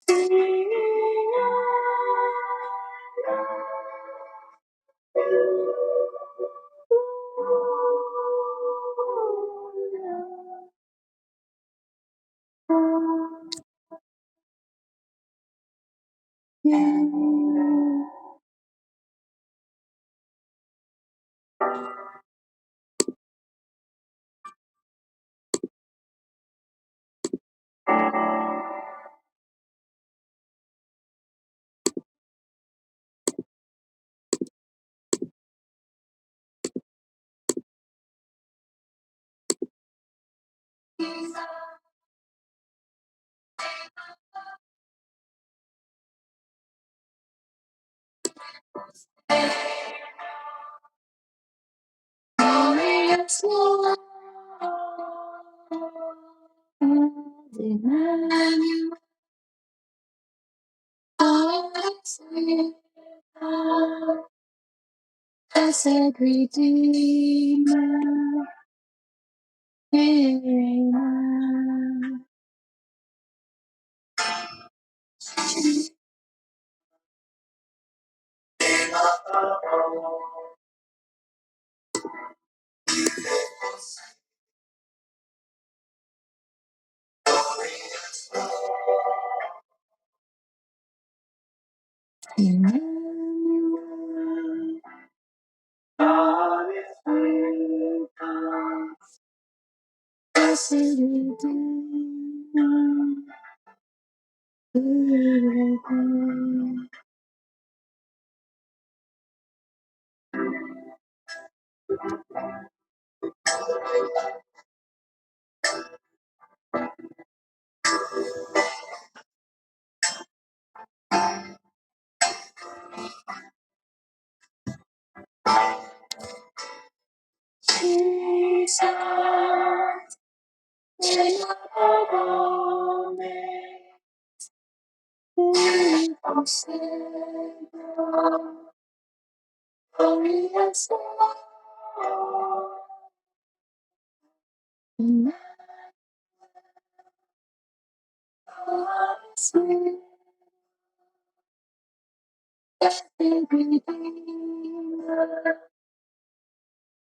Glorious Lord, Emmanuel, always with us, blessed Redeemer, Redeemer. Emmanuel, God is with us, blessed Redeemer, Redeemer. Jesus, King of all names, beautiful Savior, glorious Lord, God is with us, blessed Redeemer,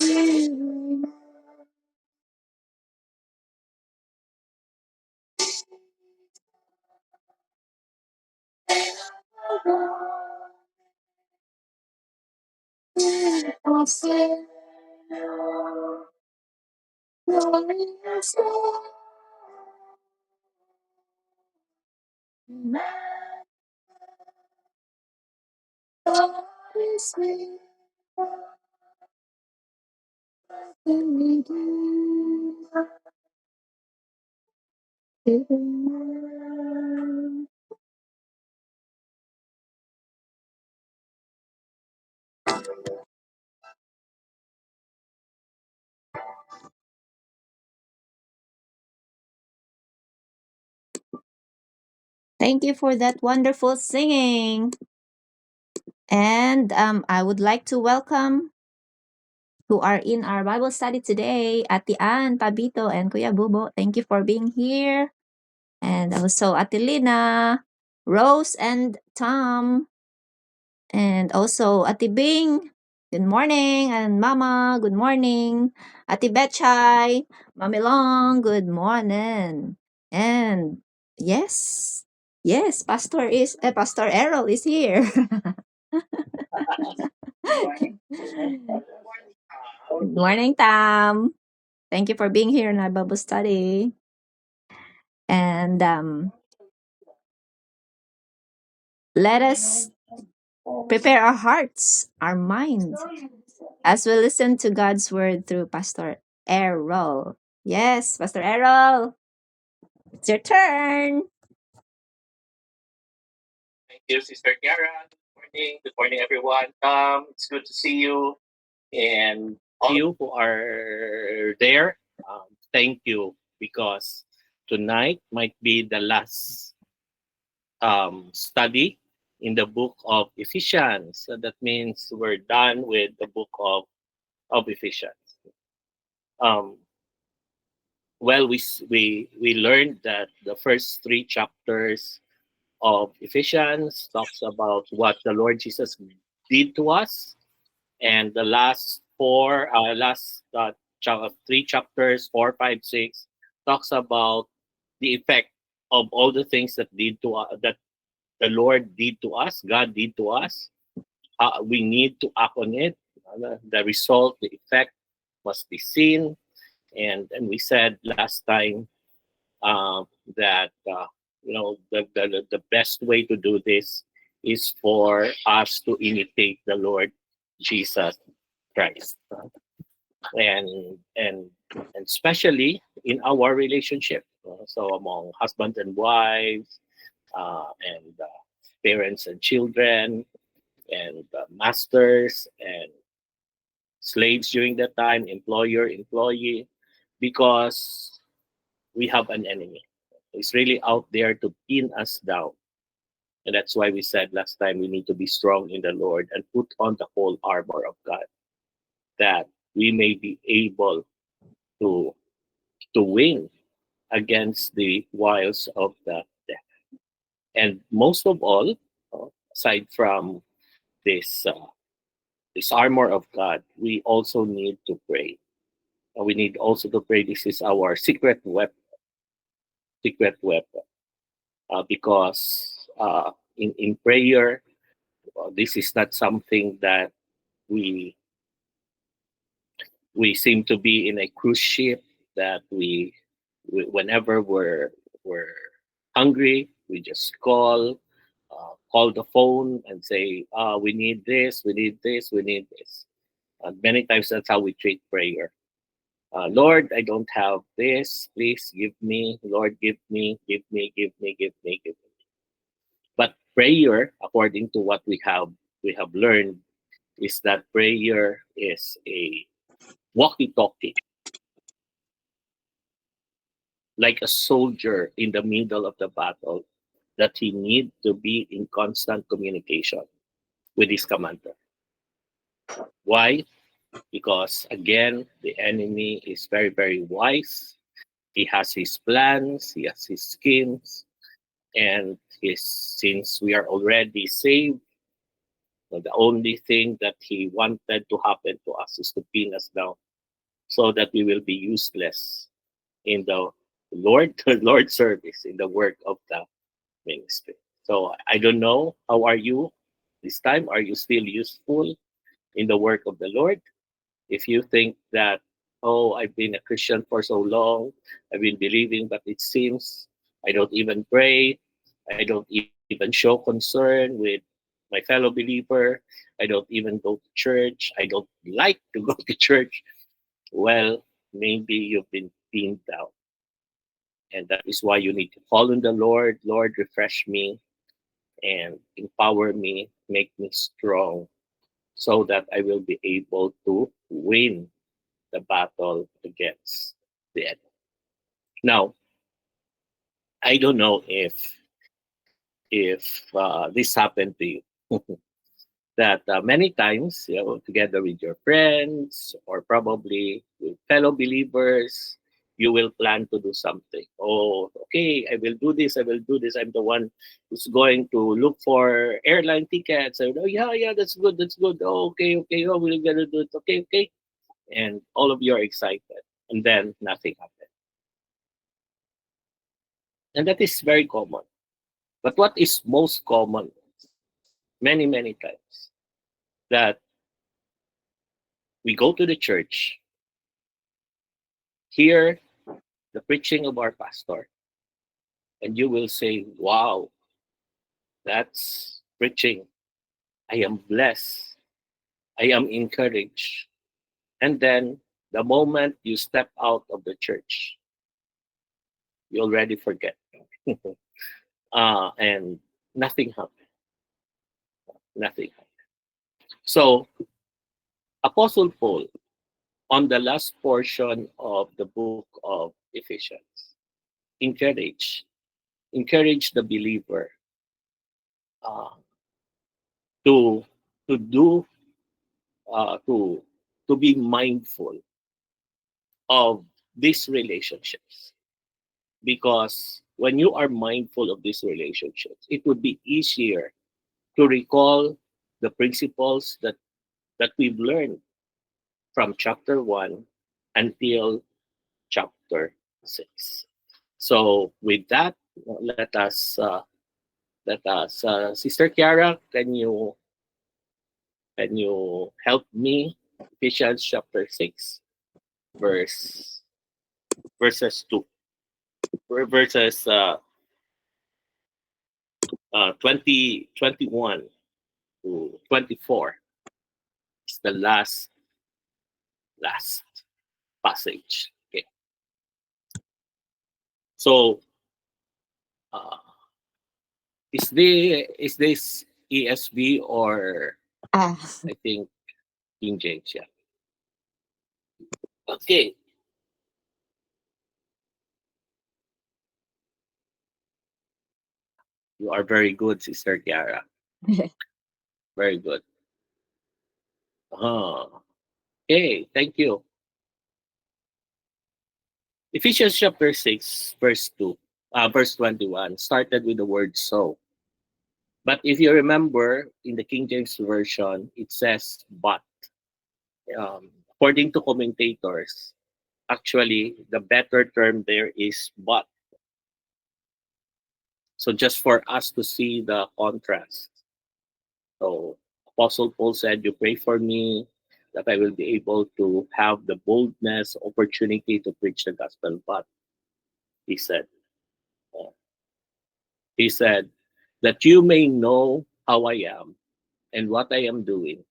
Redeemer. Beautiful Savior, glorious Lord, God is with us, Redeemer, Redeemer. Thank you for that wonderful singing. And I would like to welcome who are in our Bible study today, Ate Ann, Pabito, and Kuya Bubo. Thank you for being here. And also Ate Lina, Rose, and Tom. And also Ate Bing. Good morning. And Mama, good morning. Ate Betchay, Mami Long, good morning. And yes, Pastor Errol is here. Good morning, Tam. Thank you for being here in our Bible study. And let us prepare our hearts, our minds, as we listen to God's word through Pastor Errol. Yes, Pastor Errol, it's your turn. Thank you, Sister Kiara. Good morning. Good morning, everyone. It's good to see you. And all of you who are there, thank you because tonight might be the last study in the book of Ephesians. So that means we're done with the book of Ephesians. Um, well, we learned that the first three chapters of Ephesians talks about what the Lord Jesus did to us, and the three chapters, 4, 5, 6, talks about the effect of all the things that the Lord did to us, God did to us. We need to act on it. The result, the effect must be seen. And we said last time uh, that the best way to do this is for us to imitate the Lord Jesus Christ, and and especially in our relationship. So among husbands and wives, and parents and children, and masters and slaves during that time, employer, employee, because we have an enemy. He's really out there to pin us down. And that's why we said last time we need to be strong in the Lord and put on the whole armor of God, that we may be able to win against the wiles of the death. And most of all, aside from this this armor of God, we also need to pray. We need also to pray. This is our secret weapon, because in prayer, this is not something that we we seem to be in a cruise ship, that we whenever we're hungry, we just call the phone and say, we need this, we need this, we need this. Many times that's how we treat prayer. Lord, I don't have this. Please give me. Lord, give me, give me, give me, give me, give me. But prayer, according to what we have learned, is that prayer is a walkie-talkie, like a soldier in the middle of the battle, that he need to be in constant communication with his commander. Why? Because again, the enemy is very, very wise. He has his plans, he has his schemes, and since we are already saved, the only thing that he wanted to happen to us is to pin us down, so that we will be useless in the Lord service, in the work of the ministry. So I don't know, how are you this time? Are you still useful in the work of the Lord? If you think that, oh, I've been a Christian for so long, I've been believing, but it seems I don't even pray, I don't even show concern with my fellow believer, I don't even go to church, I don't like to go to church. Well, maybe you've been pinned down. And that is why you need to call on the Lord. Lord, refresh me and empower me, make me strong, so that I will be able to win the battle against the enemy. Now, I don't know if this happened to you, that many times, together with your friends or probably with fellow believers, you will plan to do something. Oh, okay, I will do this. I will do this. I'm the one who's going to look for airline tickets. Oh, yeah, yeah, that's good. That's good. Oh, okay, okay. Oh, we're gonna do it. Okay, okay. And all of you are excited, and then nothing happens. And that is very common. But what is most common, many, many times, that we go to the church, hear the preaching of our pastor, and you will say, wow, that's preaching. I am blessed. I am encouraged. And then the moment you step out of the church, you already forget. And nothing happened. Nothing happened. So, Apostle Paul, on the last portion of the book of Ephesians, encourage encourage the believer uh, to to do to be mindful of these relationships, because when you are mindful of these relationships, it would be easier to recall the principles that we've learned from chapter 1 until chapter 6. So with that, Sister Kiara, can you help me? Ephesians chapter 6, verse verses 2, verses 21 to 24 is the last passage. Okay, so uh, is this ESV or Ah, I think King James? Yeah. Okay. You are very good, Sister Kiara. Very good. Okay, thank you. Ephesians chapter 6, verse 21, started with the word so. But if you remember, in the King James Version, it says but. According to commentators, actually, the better term there is but. So just for us to see the contrast. So Apostle Paul said, you pray for me that I will be able to have the boldness, opportunity to preach the gospel. But he said, uh, he said, that you may know how I am and what I am doing.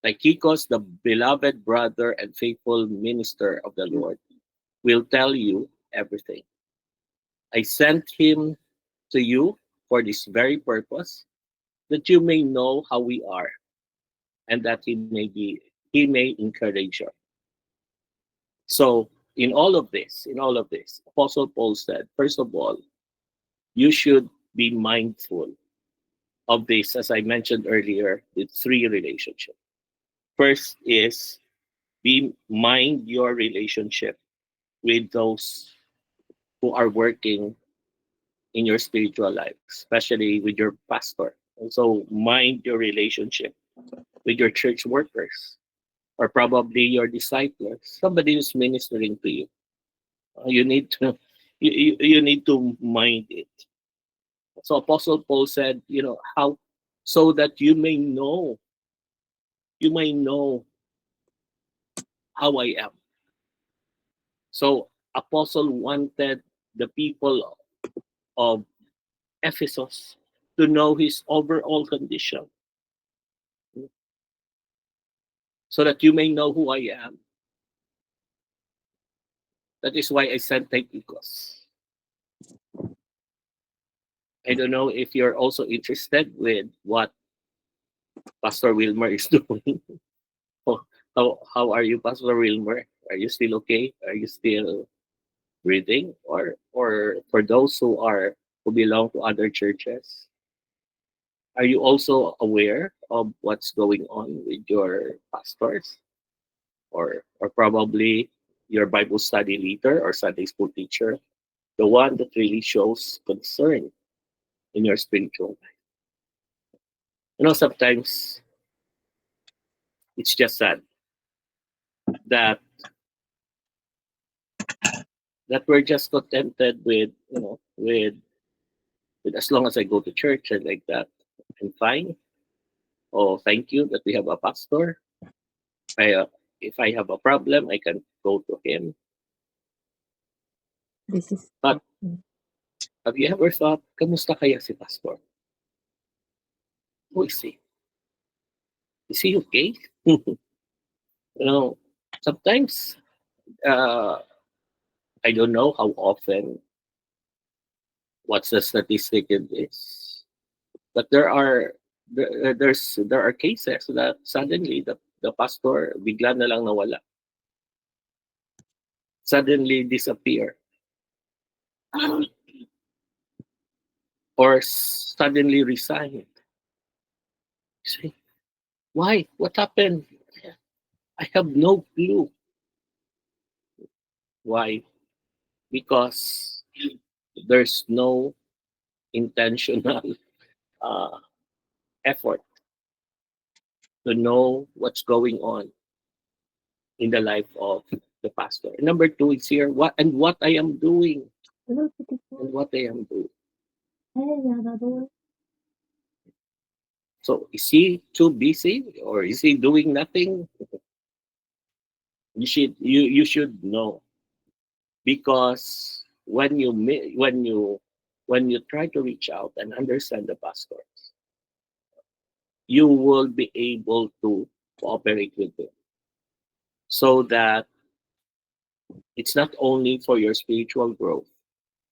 Tychicus, the beloved brother and faithful minister of the Lord, will tell you everything. I sent him to you for this very purpose, that you may know how we are, and that he may encourage you. So in all of this, Apostle Paul said, first of all, you should be mindful of this, as I mentioned earlier, with three relationships. First is be mind your relationship with those who are working in your spiritual life, especially with your pastor. Also, mind your relationship with your church workers or probably your disciples, somebody who's ministering to you. You need to you need to mind it. So Apostle Paul said, how so that you may know how I am. So Apostle wanted the people of Ephesus to know his overall condition, so that you may know who I am. That is why I sent Tychicus. I don't know if you're also interested with what Pastor Wilmer is doing. How are you, Pastor Wilmer? Are you still okay? Are you still breathing? Or for those who belong to other churches, are you also aware of what's going on with your pastors? Or probably your Bible study leader or Sunday school teacher, the one that really shows concern in your spiritual life. Sometimes it's just sad that we're just contented with as long as I go to church and like that, I'm fine. Oh, thank you that we have a pastor. If I have a problem, I can go to him. this is But have you ever thought, kamusta kaya si pastor? Who is he? Is he okay? Sometimes uh, I don't know how often, what's the statistic in this, but there are cases that suddenly the pastor bigla na lang nawala, suddenly disappear, or suddenly resign. Say, why? What happened? I have no clue. Why? Because There's no intentional uh, effort to know what's going on in the life of the pastor. Number two is here, what I am doing and what I am doing. So is he too busy or is he doing nothing? You should know, because when you try to reach out and understand the pastors, you will be able to cooperate with them, so that it's not only for your spiritual growth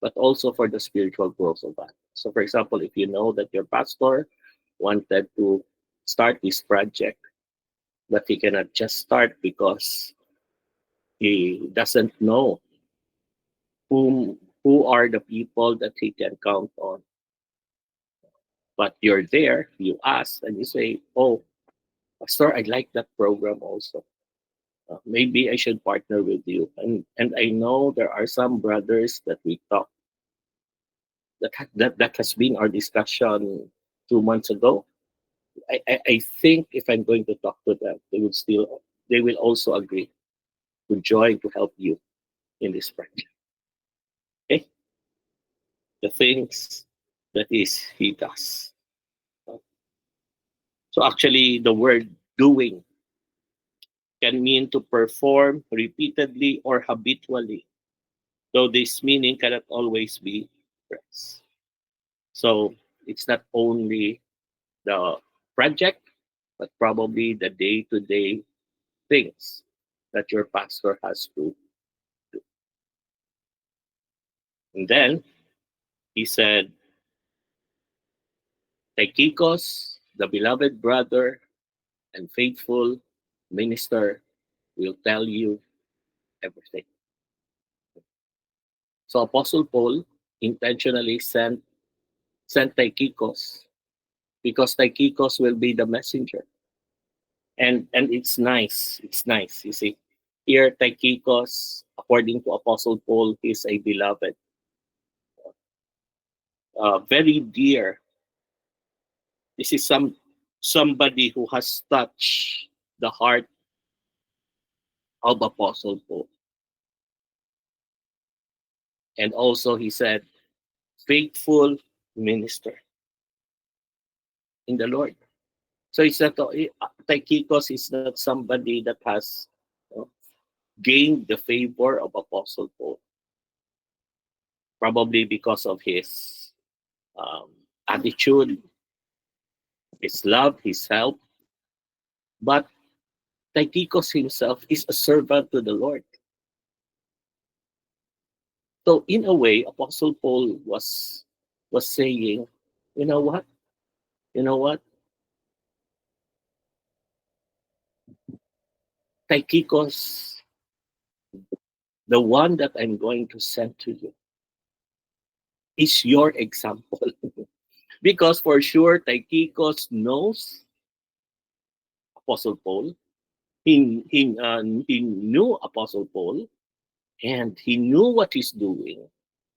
but also for the spiritual growth of others. So for example, if you know that your pastor wanted to start this project, but he cannot just start because he doesn't know who are the people that he can count on. But you're there, you ask, and you say, "Oh, Pastor, I like that program also. Maybe I should partner with you." And I know there are some brothers that we talk that has been our discussion 2 months ago. I think if I'm going to talk to them, they will also agree to join to help you in this project. Okay, the things that is he does. So actually, the word doing can mean to perform repeatedly or habitually, though this meaning cannot always be expressed. So it's not only the project, but probably the day-to-day things that your pastor has to do. And then he said, Tychicus, the beloved brother and faithful minister, will tell you everything. So Apostle Paul intentionally sent Tychicus, because Tychicus will be the messenger. And it's nice, you see. Here Tychicus, according to Apostle Paul, is a beloved, very dear. This is somebody who has touched the heart of Apostle Paul. And also he said, faithful minister in the Lord. So it's not Tychicus is not somebody that has uh, gained the favor of Apostle Paul, probably because of his um, attitude, his love, his help. But Tychicus himself is a servant to the Lord. So in a way, Apostle Paul was saying, you know what? You know what? Tychicus, the one that I'm going to send to you, is your example. Because for sure, Tychicus knows Apostle Paul. He knew Apostle Paul, and he knew what he's doing.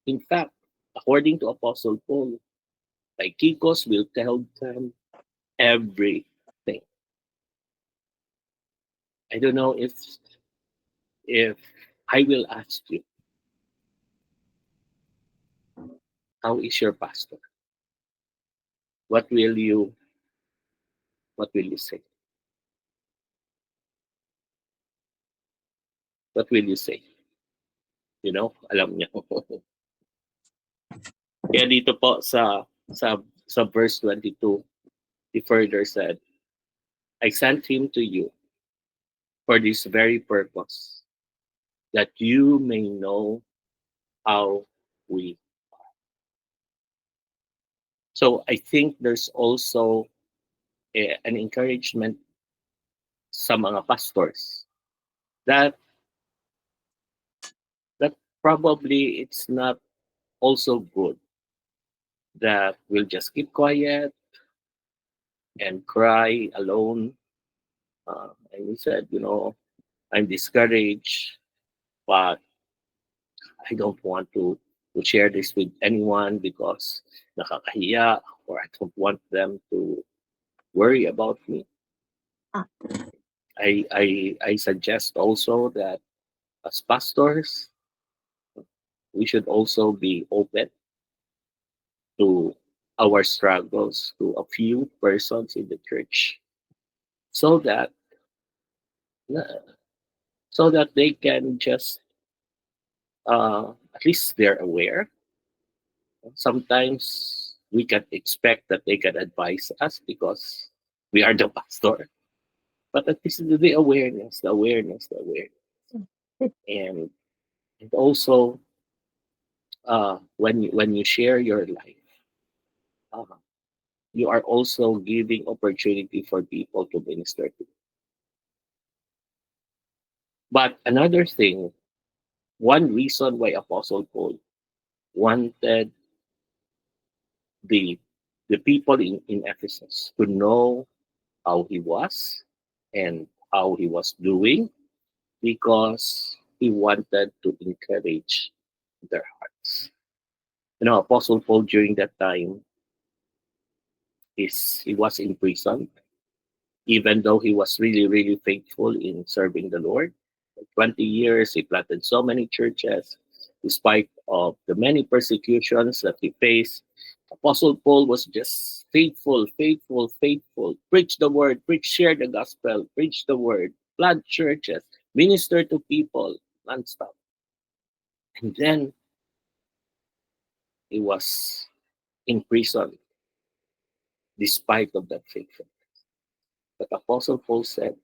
In fact, according to Apostle Paul, Tychicus will tell them everything. I don't know if I will ask you, how is your pastor? What will you what will you say? What will you say? Alam niya. Kaya dito po sa verse 22, he further said, I sent him to you for this very purpose, that you may know how we. So I think there's also an encouragement sa mga pastors that that probably it's not also good that we'll just keep quiet and cry alone. And he said, I'm discouraged, but I don't want to to share this with anyone because nakakahiya or I don't want them to worry about me. Ah. I suggest also that as pastors, we should also be open to our struggles to a few persons in the church so that so that they can just at least they're aware. Sometimes we can expect that they can advise us because we are the pastor, but at least the awareness, the awareness, and also when you share your life, uh, you are also giving opportunity for people to minister to you. But another thing, one reason why Apostle Paul wanted the the people in Ephesus to know how he was and how he was doing because he wanted to encourage their hearts. Apostle Paul during that time is he was in prison, even though he was really, really faithful in serving the Lord. For 20 years, he planted so many churches. Despite of the many persecutions that he faced, Apostle Paul was just faithful, faithful, faithful. Preach the word, preach, share the gospel, preach the word, plant churches, minister to people, nonstop. And then he was in prison despite of that faithfulness. But Apostle Paul said,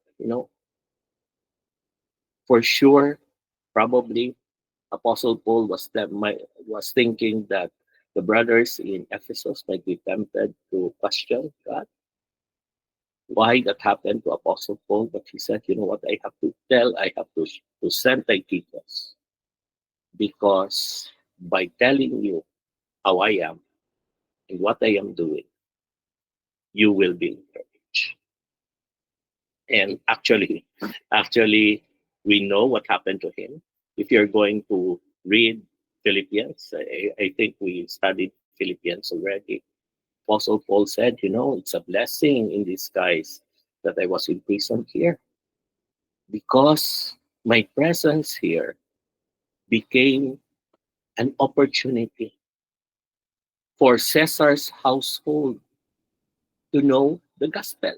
for sure, probably Apostle Paul was thinking that the brothers in Ephesus might be tempted to question God, why that happened to Apostle Paul. But he said, you know what, I have to send Tychicus because by telling you how I am and what I am doing, you will be encouraged. And actually, we know what happened to him. If you're going to read Philippians, I think we studied Philippians already. Apostle Paul said, it's a blessing in disguise that I was in prison here because my presence here became an opportunity for Caesar's household to know the gospel.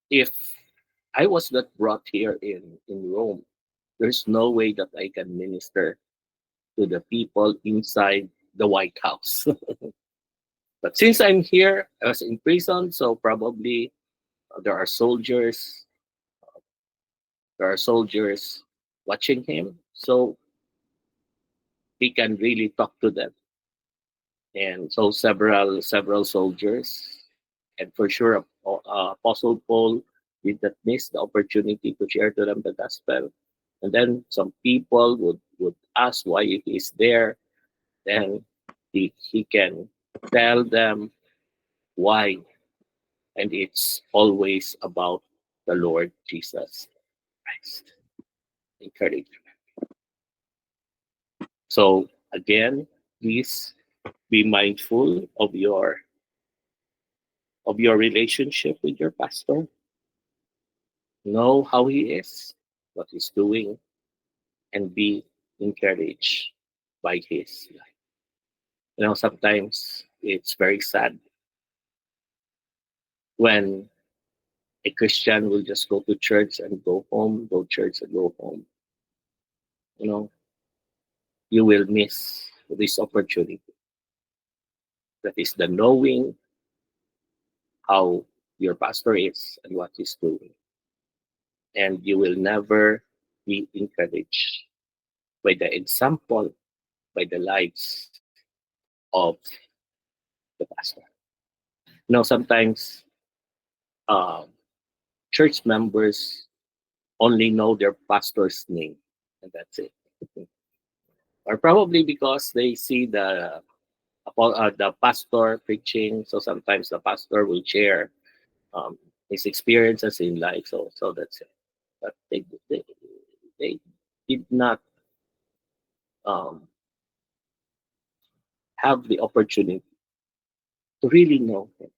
If I was not brought here in Rome, there's no way that I can minister to the people inside the White House. But since I'm here, I was in prison, so probably there are soldiers, there are soldiers watching him, so he can really talk to them. And so several soldiers, and for sure, Apostle Paul did not miss the opportunity to share to them the gospel. And then some people would ask why he is there. Then he can tell them why, and it's always about the Lord Jesus Christ. Encourage. So again, please be mindful of your relationship with your pastor. Know how he is, what he's doing, and be encouraged by his life. Sometimes it's very sad when a Christian will just go to church and go home, go church and go home. You know, you will miss this opportunity. That is the knowing how your pastor is and what he's doing. And you will never be encouraged by the example, by the lives of the pastor. Sometimes um, church members only know their pastor's name, and that's it. Or probably because they see the pastor preaching, so sometimes the pastor will share um, his experiences in life. So that's it. But they did not um, have the opportunity to really know Him.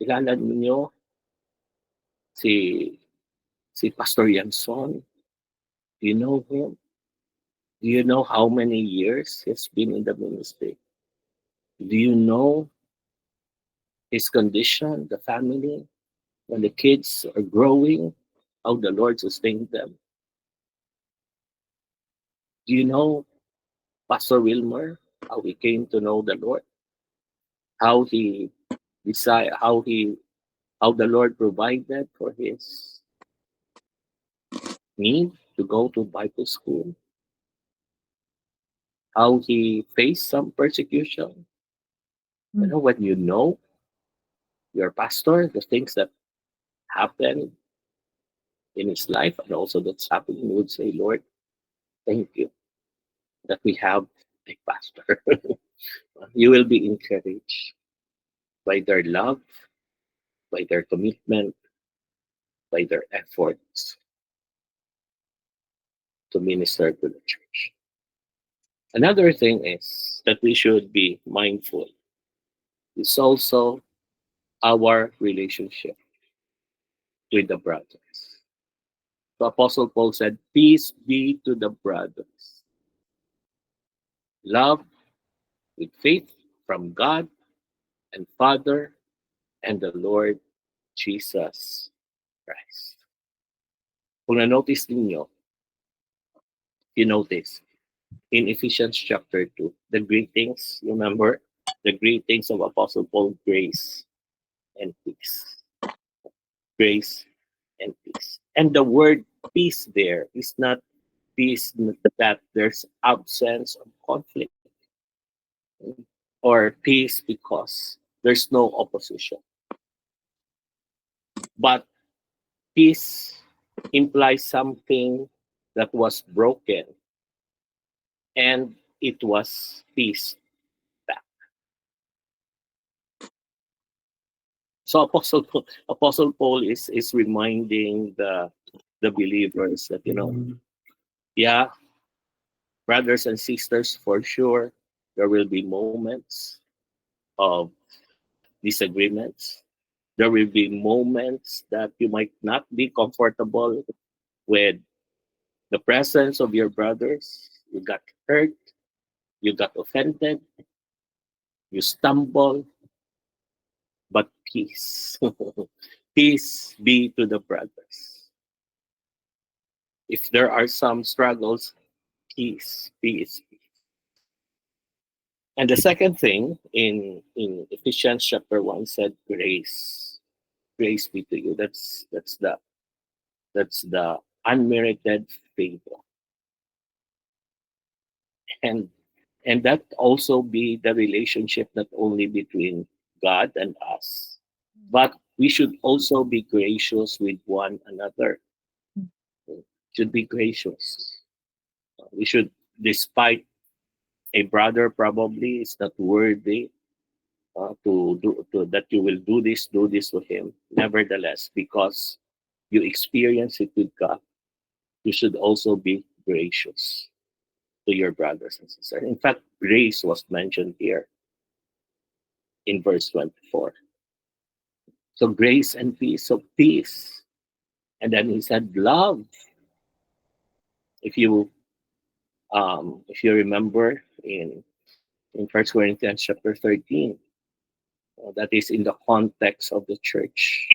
Kilala ninyo si Pastor Yanson. Do you know him? Do you know how many years he's been in the ministry? Do you know his condition, the family, when the kids are growing, how the Lord sustained them? Do you know Pastor Wilmer, how he came to know the Lord? How he decided, how the Lord provided for his need to go to Bible school? How he faced some persecution? You know, when you know your pastor, the things that happen in his life and also that's happening, you would say, Lord, thank you that we have a pastor. You will be encouraged by their love, by their commitment, by their efforts to minister to the church. Another thing is that we should be mindful is also our relationship with the brothers. The Apostle Paul said, peace be to the brothers. Love with faith from God and Father and the Lord Jesus Christ. Kung na-notice ninyo, you notice, in Ephesians chapter 2, the greetings, remember? The greetings of Apostle Paul, grace and peace. Grace and peace. And the word peace there is not peace that there's absence of conflict or peace because there's no opposition. But peace implies something that was broken and it was peace back. So Apostle Paul is reminding the believers that, you know, yeah, brothers and sisters, for sure there will be moments of disagreements. There will be moments that you might not be comfortable with the presence of your brothers. You got hurt, you got offended, you stumble, but peace. Peace be to the brothers. If there are some struggles, peace, peace, peace. And the second thing in Ephesians chapter 1 said grace. Grace be to you. That's the unmerited favor. And and that also be the relationship not only between God and us, but we should also be gracious with one another. Should be gracious. We should, despite a brother probably is not worthy to that you will do this to him. Nevertheless, because you experience it with God, you should also be gracious to your brothers and sisters. In fact, grace was mentioned here in verse 24. So grace and peace. So peace. And then he said love. If you remember in First Corinthians chapter 13, that is in the context of the church.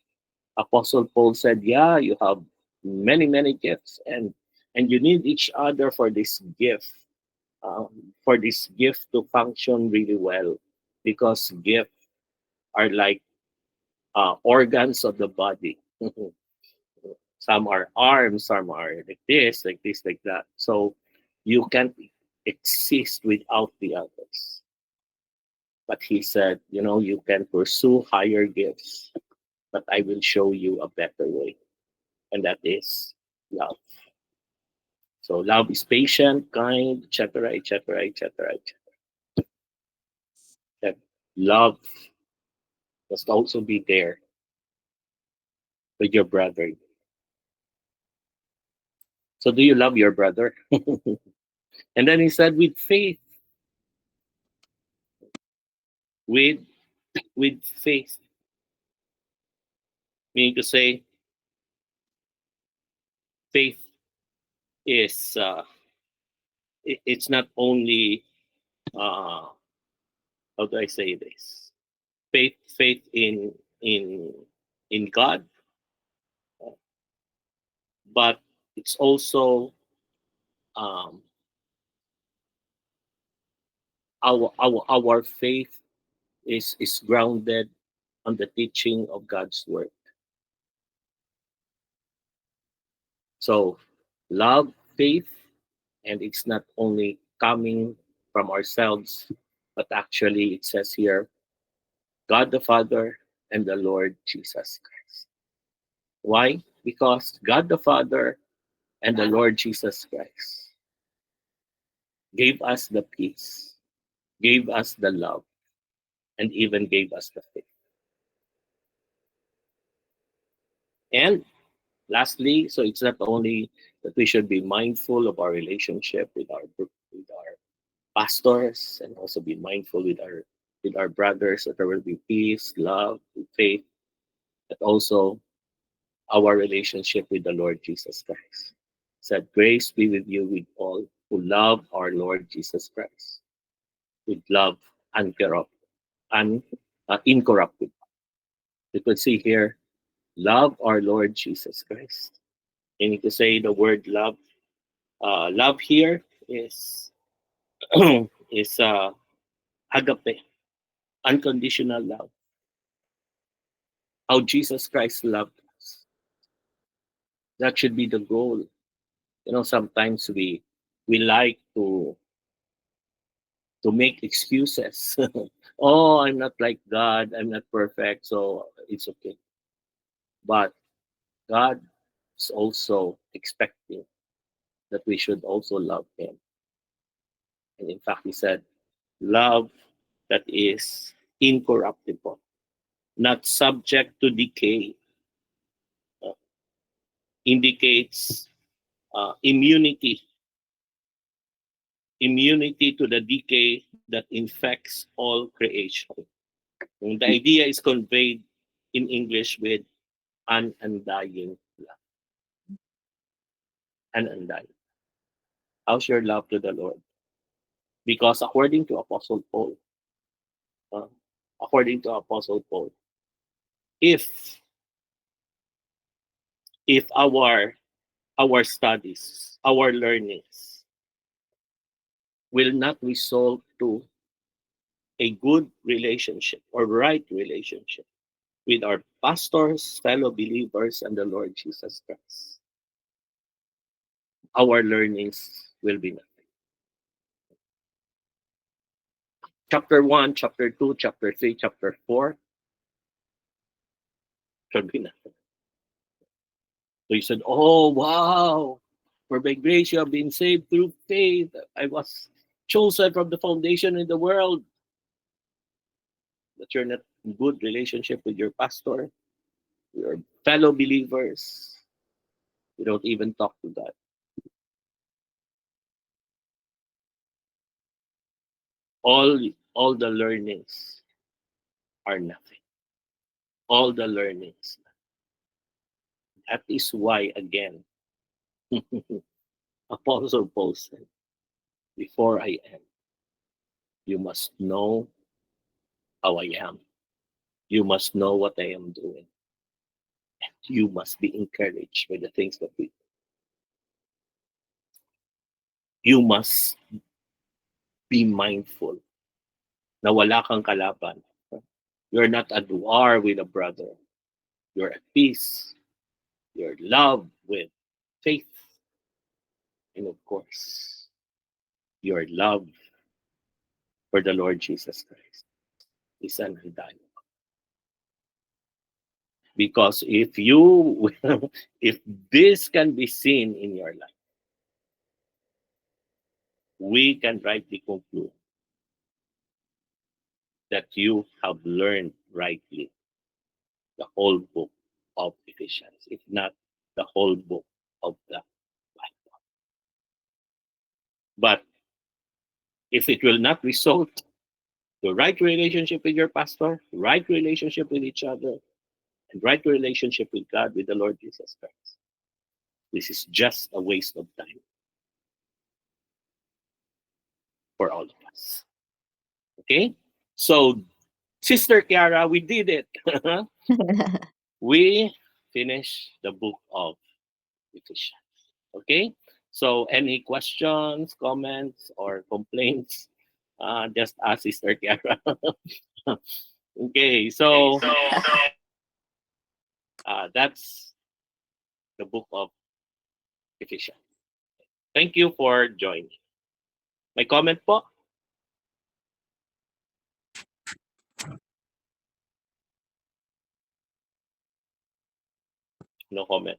Apostle Paul said, yeah, you have many gifts and you need each other for this gift to function really well, because gifts are like organs of the body. Some are arms, some are like this, like that. So you can't exist without the others. But he said, you know, you can pursue higher gifts, but I will show you a better way, and that is love. So love is patient, kind, etc., etc., etc., etc. Love must also be there with your brother. So do you love your brother? And then he said, with faith, with faith. Meaning to say, faith is it's not only how do I say this? Faith in in God, but it's also um, our faith is grounded on the teaching of God's word. So love, faith, and it's not only coming from ourselves, but actually it says here, God the Father and the Lord Jesus Christ. Why? Because God the Father and the Lord Jesus Christ gave us the peace, gave us the love, and even gave us the faith. And lastly, so it's not only that we should be mindful of our relationship with our pastors, and also be mindful with our brothers, that there will be peace, love, faith, but also our relationship with the Lord Jesus Christ. Said, grace be with you with all who love our Lord Jesus Christ, with love uncorrupt, incorruptible. You could see here, love our Lord Jesus Christ. You need to say the word love. Love here is is agape, unconditional love. How Jesus Christ loved us. That should be the goal. You know, sometimes we like to make excuses. Oh, I'm not like God. I'm not perfect, so it's okay. But God is also expecting that we should also love Him. And in fact, He said, love that is incorruptible, not subject to decay, uh, indicates immunity, immunity to the decay that infects all creation. And the idea is conveyed in English with an undying love. An undying. How's your love to the Lord? Because uh, according to Apostle Paul, if if our studies, our learnings will not result to a good relationship or right relationship with our pastors, fellow believers, and the Lord Jesus Christ, our learnings will be nothing. Chapter 1, chapter 2, chapter 3, chapter 4 should be nothing. So you said, oh, wow, for by grace you have been saved through faith. I was chosen from the foundation in the world. But you're not in good relationship with your pastor, your fellow believers. You don't even talk to God. All the learnings are nothing. All the learnings. That is why, again, Apostle Paul said, before I am, you must know how I am. You must know what I am doing. And you must be encouraged by the things that we do. You must be mindful na wala kang kalaban. You're not at war with a brother. You're at peace. You're loved with faith. And of course, your love for the Lord Jesus Christ is undying. Because if you, if this can be seen in your life, we can rightly conclude that you have learned rightly the whole book of Ephesians, if not the whole book of the Bible. But if it will not result The right relationship with your pastor, right relationship with each other, and right relationship with God, with the Lord Jesus Christ. This is just a waste of time for all of us. Okay? So, Sister Kiara, we did it. We finished the book of Ephesians. Okay? So, any questions, comments, or complaints, just ask Sister Kiara. Okay, so that's the book of Ephesians. Thank you for joining. May comment po? No comment.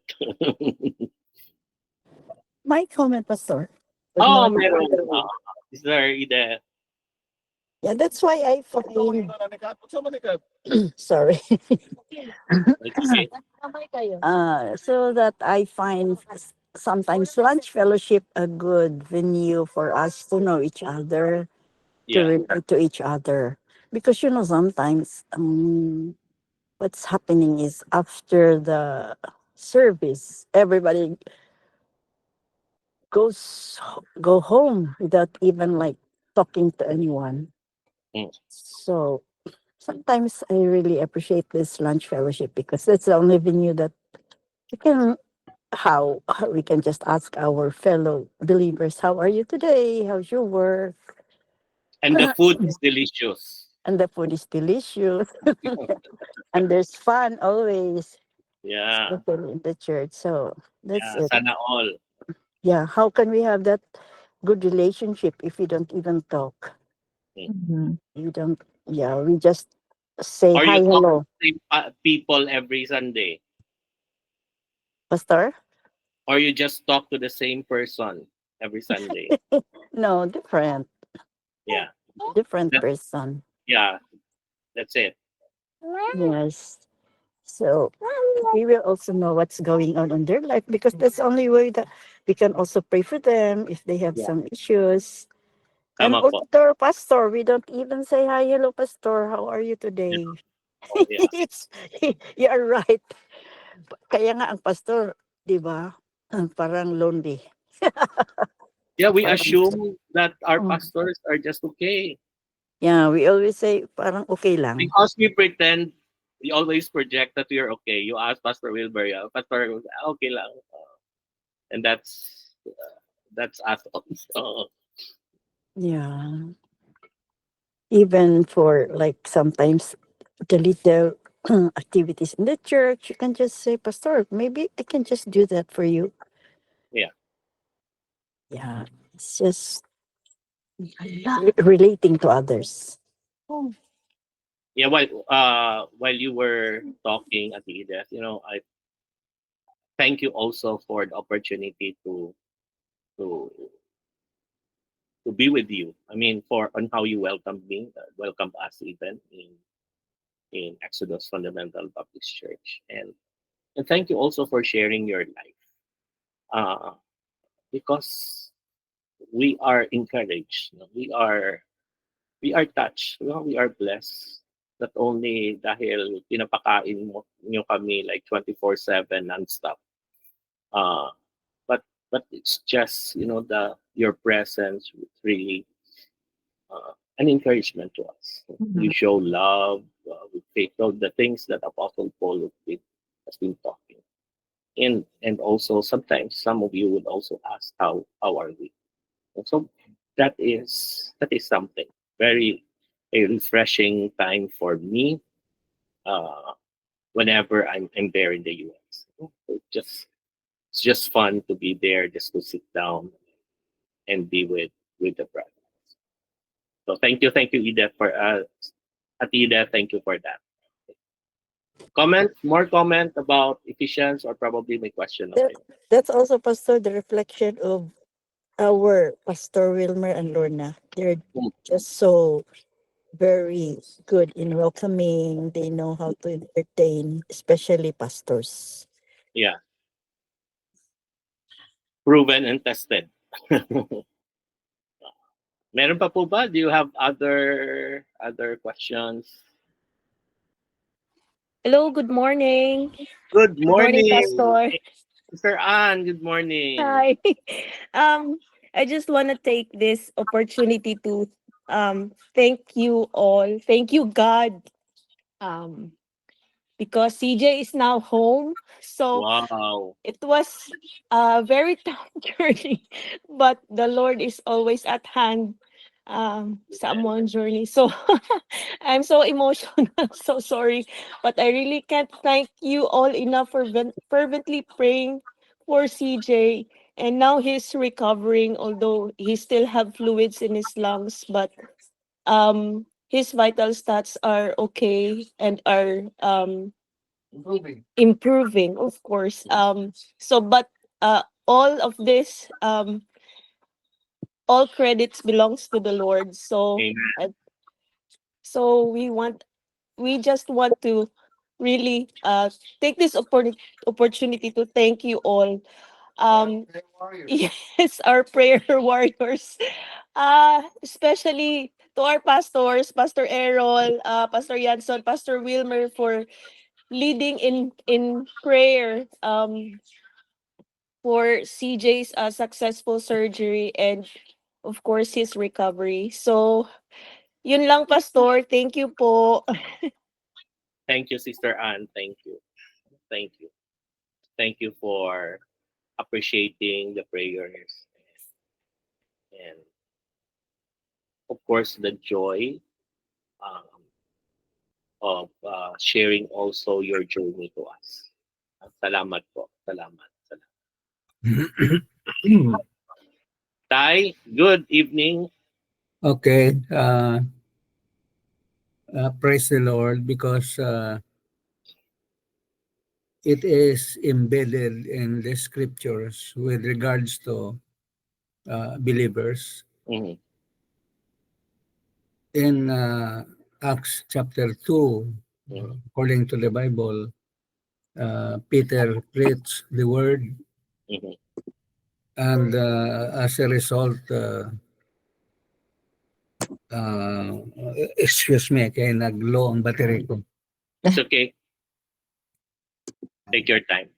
My comment, Pastor. Good Oh, morning, meron. everyone. Sister Ida. Yeah, that's why I find. Sorry. It's okay. So that I find sometimes lunch fellowship a good venue for us to know each other, to Yeah. relate to each other. Because sometimes what's happening is after the service, everybody go home without even like talking to anyone. Mm. So sometimes I really appreciate this lunch fellowship because that's the only venue that we can how we can just ask our fellow believers, how are you today? How's your work? And the food is delicious. And the food is delicious and there's fun always, Yeah. especially in the church. So that's Yeah. it. Sana all. Yeah. How can we have that good relationship if we don't even talk? Mhm. You don't yeah, we just say Or hi, you talk to hello. the same people every Sunday. Pastor? Or you just talk to the same person every Sunday. No, different. Yeah. Different That, person. yeah. That's it. Yes. So we will also know what's going on in their life because that's the only way that we can also pray for them if they have Yeah. some issues. And Tama also po. to our pastor, we don't even say hi, hello, pastor. How are you Yeah. today? Oh, yeah. It's, you are right. Kaya nga ang pastor, di ba? Parang lonely. Yeah, we Parang, assume that our oh, pastors are just okay. yeah, we always say parang okay lang. Because we pretend, we always project that we are okay. You ask Pastor Wilber, yeah, Pastor, okay lang. And that's us also. Yeah. Even for like sometimes the little activities in the church, you can just say, Pastor, maybe I can just do that for you. Yeah. Yeah, it's just relating to others. Yeah, while you were talking at the Edith, I thank you also for the opportunity to to be with you. I mean, for on how you welcomed me, welcome us even in Exodus Fundamental Baptist Church, and thank you also for sharing your life. Because we are encouraged, we are touched, we are blessed. Not only dahil pinapakain mo nyo kami like 24/7 nonstop, uh, but it's just the your presence really an encouragement to us. You Mhm. show love with faith, all the things that Apostle Paul has been talking. And also sometimes some of you would also ask how are we. And so that is something very a refreshing time for me whenever I'm there in the US. It's just fun to be there, just to sit down and be with the brothers. So thank you, Edith, for Atida, thank you for that. More comment about Ephesians, or probably my question That, already. that's also, Pastor, the reflection of our Pastor Wilmer and Lorna. They're Hmm. just so very good in welcoming. They know how to entertain, especially pastors. Yeah, proven and tested. Meron pa po ba? Do you have other questions? Hello, good morning. Good Good morning, morning, Pastor. Sir Ann. Good morning. Hi. Um, I just want to take this opportunity to thank you all. Thank you, God. Um, because CJ is now home. So Wow. it was a very tough journey, but the Lord is always at hand sa among journey. So I'm so emotional, so sorry, but I really can't thank you all enough for fervently praying for CJ. And now he's recovering, although he still have fluids in his lungs, but his vital stats are okay and are improving, of course. So but all of this, all credits belongs to the Lord. So Amen. so we just want to really take this opportunity to thank you all. um yes, our prayer warriors, especially to our pastors, Pastor Errol, Pastor Yanson, Pastor Wilmer, for leading in prayer for CJ's successful surgery and of course his recovery. So yun lang, Pastor, thank you po. Thank you, Sister Ann. Thank you. Thank you. Thank you for appreciating the prayers and of course the joy um, of sharing also your journey to us. Salamat po. Salamat. Salamat. Tay, good evening. Okay. Praise the Lord, because it is embedded in the scriptures with regards to believers. Mhm. In Acts chapter 2, Mhm. according to the Bible, Peter preached the word, Mhm. and as a result, excuse me, kaya nag-low ang battery ko. It's okay. Take your time.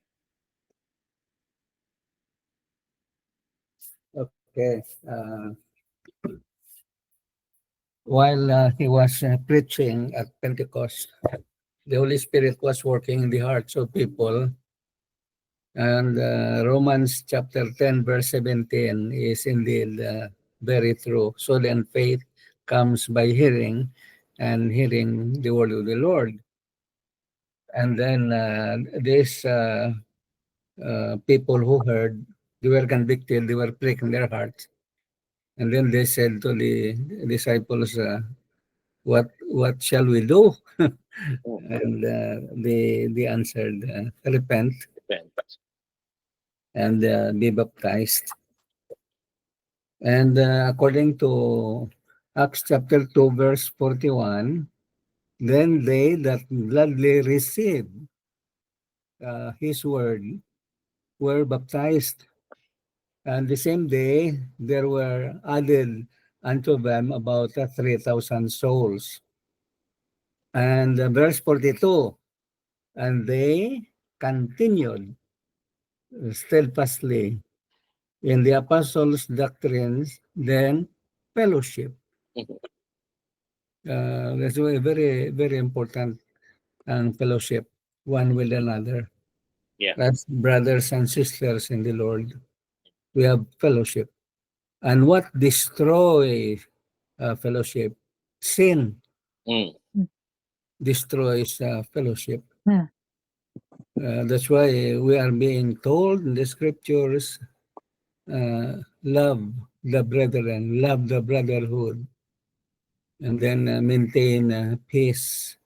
Okay. While he was preaching at Pentecost, the Holy Spirit was working in the hearts of people. And Romans chapter 10, verse 17 is indeed very true. So then faith comes by hearing, and hearing the word of the Lord. And then these people who heard, they were convicted, they were pricked in their hearts. And then they said to the disciples, what shall we do? Mhm. And they answered, repent Repent. and be baptized. And according to Acts chapter 2, verse 41, then they that gladly received his word were baptized. And the same day, there were added unto them about 3,000 souls. And verse 42, and they continued steadfastly in the apostles' doctrines, then fellowship. Mhm. That's why very, very important ang fellowship one with another. Yeah. As brothers and sisters in the Lord, we have fellowship. And what destroys fellowship? Sin Mm. destroys fellowship. Yeah. That's why we are being told in the scriptures, love the brethren, love the brotherhood, and then maintain peace.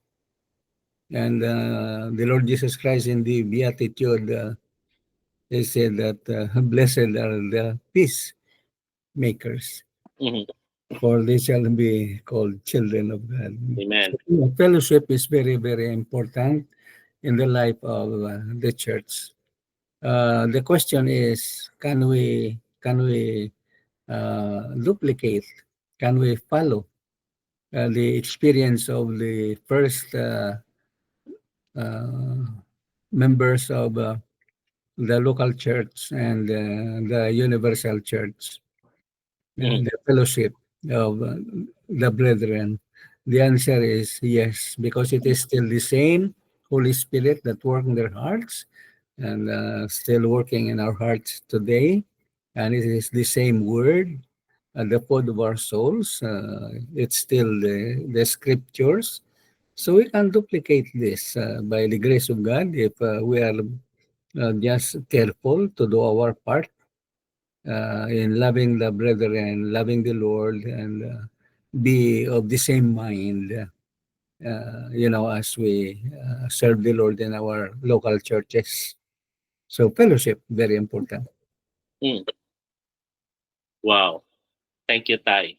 And the Lord Jesus Christ in the Beatitude, they said that blessed are the peacemakers, Mhm. for they shall be called children of God. Amen. So, fellowship is very, very important in the life of the church. The question is, can we duplicate can we follow the experience of the first members of the local church and the universal church, the fellowship of the brethren? The answer is yes, because it is still the same Holy Spirit that work in their hearts and still working in our hearts today. And it is the same word, the food of our souls. It's still the scriptures. So we can duplicate this by the grace of God if we are just careful to do our part in loving the brethren, loving the Lord, and be of the same mind, as we serve the Lord in our local churches. So fellowship, very important. Mm. Wow. Thank you, Tai.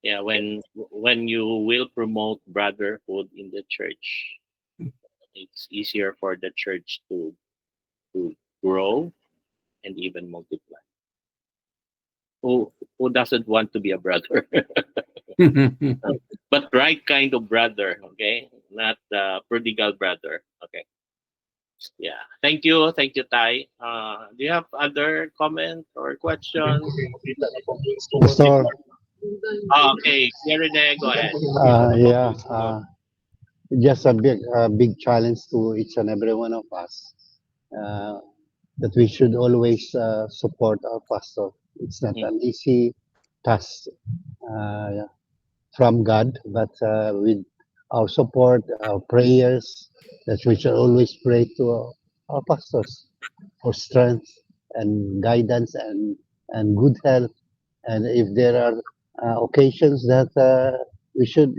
Yeah, when you will promote brotherhood in the church, it's easier for the church to grow and even multiply. Who doesn't want to be a brother? But right kind of brother, okay? Not the prodigal brother. Okay. Yeah. Thank you, Tai. Do you have other comment or question? So, Okay, Rene, go ahead. yeah, just a big challenge to each and every one of us uh, that we should always support our pastor. It's not Mm. an easy task uh, from God, but with our support, our prayers, that we should always pray to our pastors for strength and guidance and good health. And if there are occasions that we should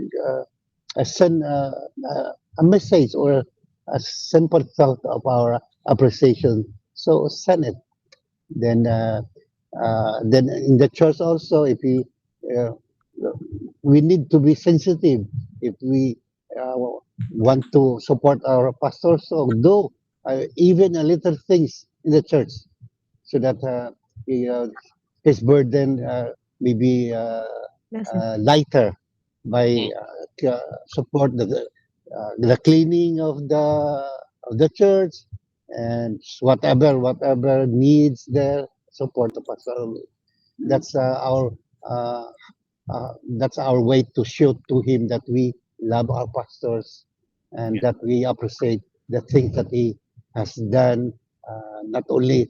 send a message or a simple thought of our appreciation, so send it. Then in the church also, if uh, we need to be sensitive if we uh, want to support our pastors, so do even a little things in the church so that he, his burden may be lighter by Mm. support the cleaning of the church and whatever needs there, support the pastor. That's uh, that's our way to show to him that we love our pastors and Yeah. that we appreciate the things that he has done, not only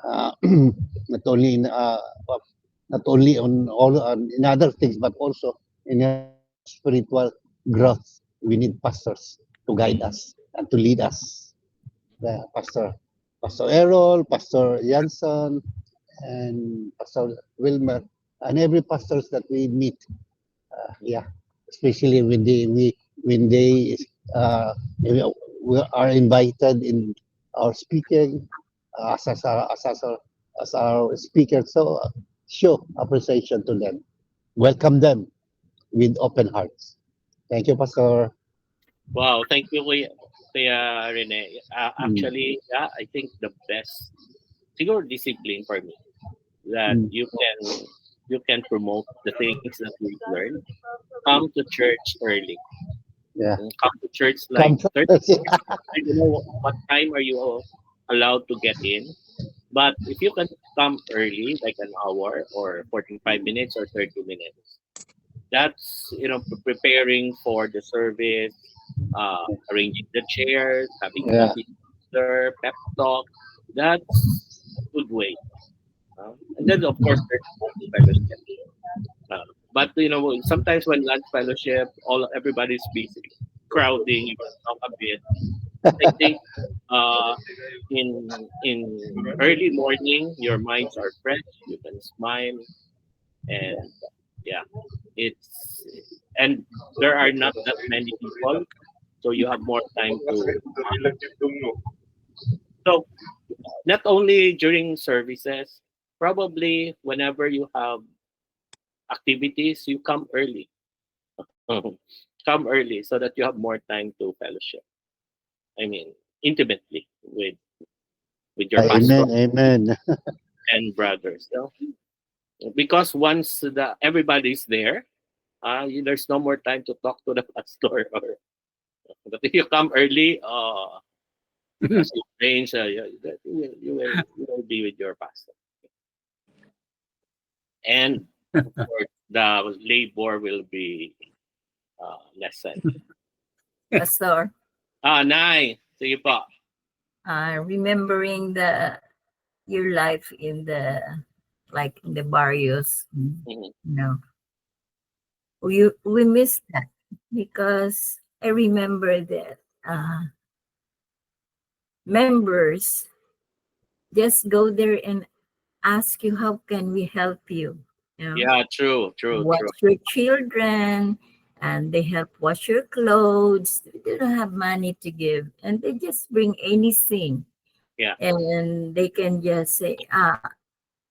not only not only on all in other things, but also in our spiritual growth. We need pastors to guide us and to lead us. Pastor Errol, Pastor Jansen, and Pastor Wilmer, and every pastors that we meet. Yeah, especially when they uh, we are invited in our speaking as our speaker. So show appreciation to them. Welcome them with open hearts. Thank you, Pastor. Wow, thank you, Rene. Mm, Actually, yeah, I think the best siguro discipline for me that mm, you can promote the things that we've learned. Come to church early. yeah. Come to church like Come 30 first. minutes. I don't know what time are you allowed to get in, but if you can come early, like an hour or 45 minutes or 30 minutes, that's preparing for the service, arranging the chairs, having Yeah. coffee together, pep talk. That's a good way. And then of course there's lunch fellowship. But sometimes when lunch fellowship, everybody's busy, crowding. You can talk a bit. I think uh, in early morning, your minds are fresh. You can smile, and yeah, it's and there are not that many people, so you have more time to. So not only during services, probably whenever you have activities, you come early. Come early so that you have more time to fellowship. I mean, intimately with your pastor Amen. Amen. and brothers. So because once everybody's there, there's no more time to talk to the pastor. But if you come early, as you change, you will be with your pastor, and of course, the labor will be lessened. Pastor, Nay, sige po. remembering your life in the barrios, Mhm. we miss that because I remember that members just go there and ask you, how can we help you? Yeah, true. Watch your children, and they help wash your clothes. They don't have money to give, and they just bring anything. Yeah. And they can just say,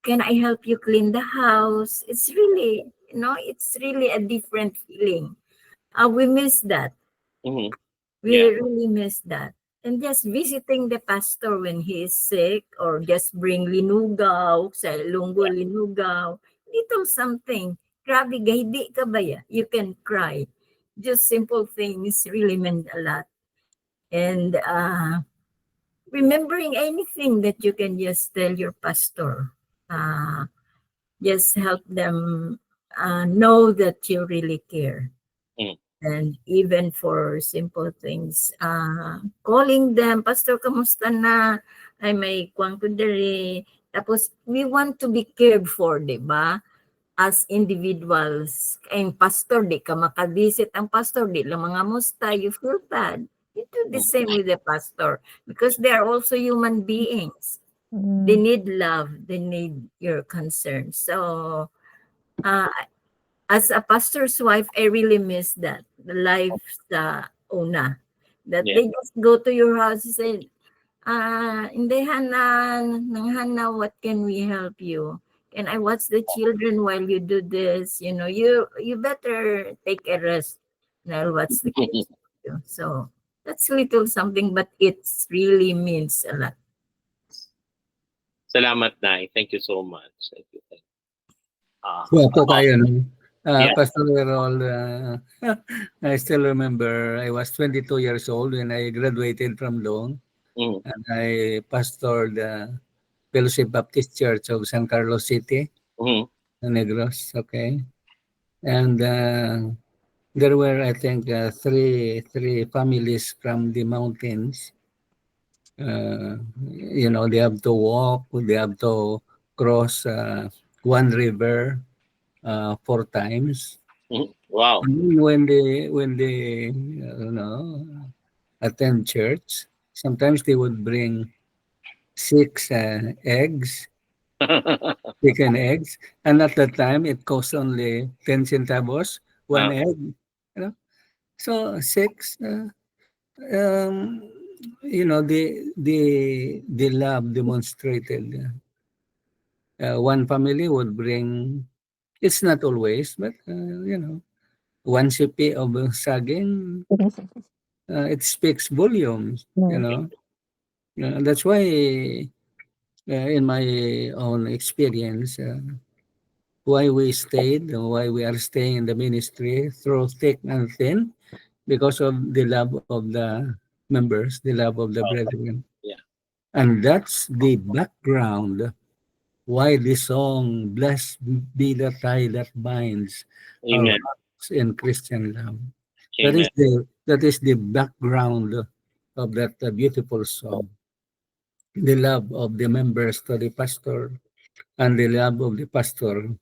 can I help you clean the house? It's really, it's really a different feeling. We miss that. Mhm. We Yeah. really miss that. And just visiting the pastor when he is sick, or just bring linugaw, sa lunggo linugaw, little something. Grabe, gahidi ka ba ya? You can cry. Just simple things really meant a lot. And remembering anything that you can just tell your pastor, just help them know that you really care. Mm. And even for simple things, calling them, Pastor, kamusta na? Ay, may kuwang ko dere. Tapos, we want to be cared for, di ba? As individuals. Ang pastor, di ka makabisit ang pastor, di lang mga musta, you feel bad. You do the same with the pastor because they are also human beings. They need love. They need your concern. So, as a pastor's wife, I really miss that. The life sa una. That Yeah. they just go to your house and say, hindi Hana, nang Hana, what can we help you? Can I watch the children while you do this? You better take a rest and I'll watch the kids. So that's little something, but it really means a lot. Salamat, Nay. Thank you so much. Thank you. Wapo tayo, no? Yeah. Pastor Errol, I still remember I was 22 years old when I graduated from Long, Mm. and I pastored Fellowship Baptist Church of San Carlos City, Mhm. Negros, okay? And there were, I think, three families from the mountains. They have to walk, they have to cross one river 4 times. Mhm. Wow. And when they attend church, sometimes they would bring 6 eggs, chicken eggs, and at that time it cost only 10 centavos, one egg. So 6. The love demonstrated. One family would bring. It's not always, but one sipi of saging, it speaks volumes. That's why, in my own experience, why we stayed, why we are staying in the ministry through thick and thin, because of the love of the members, the love of the brethren. Yeah. And that's the background why the song "Blessed be the tie that binds our Amen. hearts in Christian love." Amen. That is the background of that beautiful song. The love of the members to the pastor, and the love of the pastor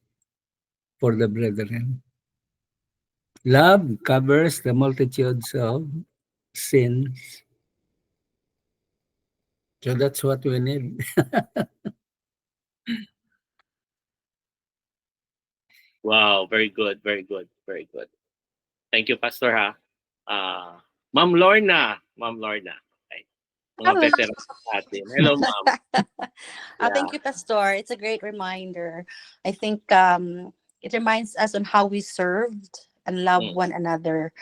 for the brethren. Love covers the multitudes of sins. So that's what we need. Wow. Very good. Very good. Very good. Thank you, Pastor, ha. Ma'am Lorna. Okay. Mga Hello. veteran natin. Hello, ma'am. Thank you, Pastor. It's a great reminder. I think it reminds us on how we served and love Mm. one another.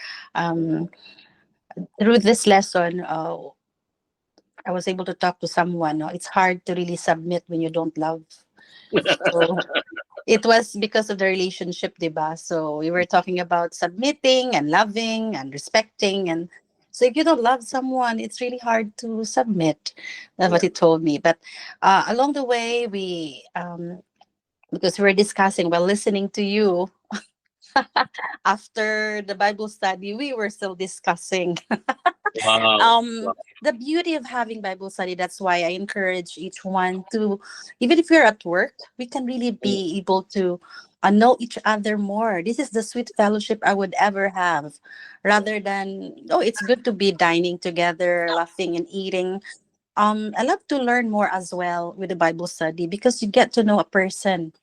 Through this lesson, I was able to talk to someone. No? It's hard to really submit when you don't love. So It was because of the relationship, diba? So we were talking about submitting and loving and respecting. And so if you don't love someone, it's really hard to submit. That's what he told me. But along the way, because we were discussing while listening to you, after the Bible study, we were still discussing Wow. um the beauty of having Bible study. That's why I encourage each one to, even if you're at work, we can really be able to know each other more. This is the sweet fellowship I would ever have, rather than, oh, it's good to be dining together, laughing and eating. I love to learn more as well with the Bible study, because you get to know a person,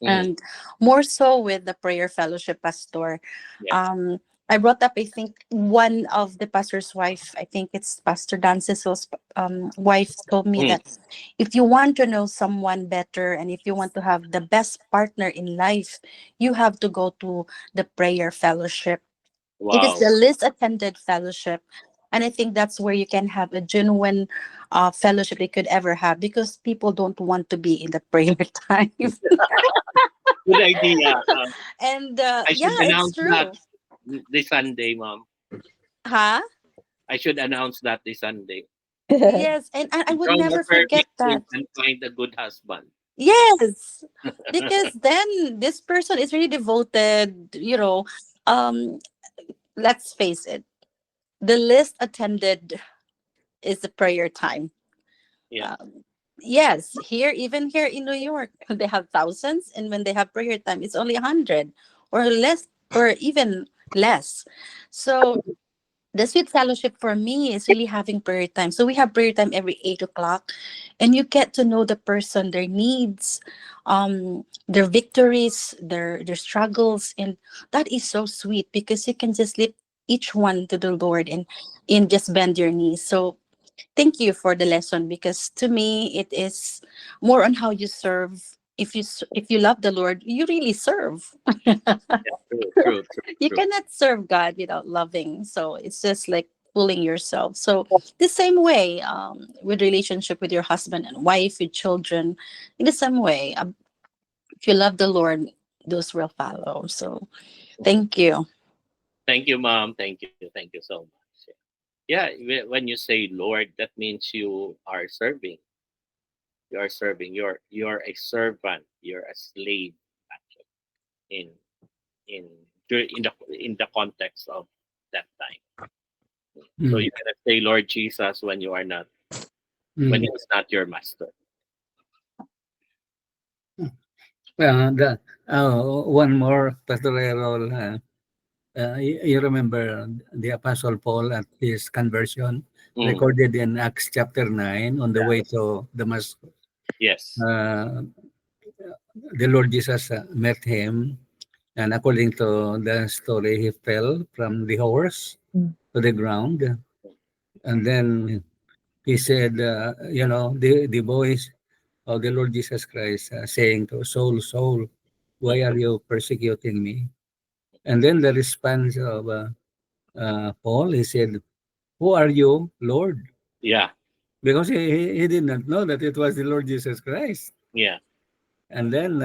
and more so with the prayer fellowship, Pastor. Yeah. I brought up, I think, one of the pastor's wife, I think it's Pastor Dan Cecil's wife, told me that if you want to know someone better and if you want to have the best partner in life, you have to go to the prayer fellowship. It is Wow. the least attended fellowship. And I think that's where you can have a genuine fellowship they could ever have, because people don't want to be in the prayer time. Good idea. And I yeah, should it's announce that true. this Sunday, Mom. Huh? I should announce that this Sunday. Yes, and I would Join the never prayer forget meeting that. and find a good husband. Yes, because then this person is really devoted. Um, let's face it, the least attended is the prayer time. Yeah. Yes, even here in New York, they have thousands, and when they have prayer time, it's only 100 or less, or even less. So the sweet fellowship for me is really having prayer time. So we have prayer time every 8 o'clock, and you get to know the person, their needs, their victories, their struggles, and that is so sweet, because you can just lift each one to the Lord and just bend your knees. So thank you for the lesson, because to me it is more on how you serve. If you love the Lord, you really serve. True. You cannot serve God without loving. So it's just like fooling yourself. So the same way, with relationship with your husband and wife, with children, in the same way, if you love the Lord, those will follow. So thank you. Thank you, Mom. Thank you. Thank you so much. Yeah, when you say Lord, that means you are serving. You are serving. You're a servant. You're a slave, actually, in in in the context of that time. So Mm. you cannot say Lord Jesus when you are not, when Mm. it's not your master. One more, Pastor Errol. You remember the Apostle Paul at his conversion, Mm, recorded in Acts chapter 9 on the way to Damascus. yes. The Lord Jesus met him, and according to the story, he fell from the horse to the ground. And then he said, the voice of the Lord Jesus Christ saying to Saul, Saul, why are you persecuting me? And then the response of Paul, he said, who are you, Lord? Yeah. Because he did not know that it was the Lord Jesus Christ. Yeah. And then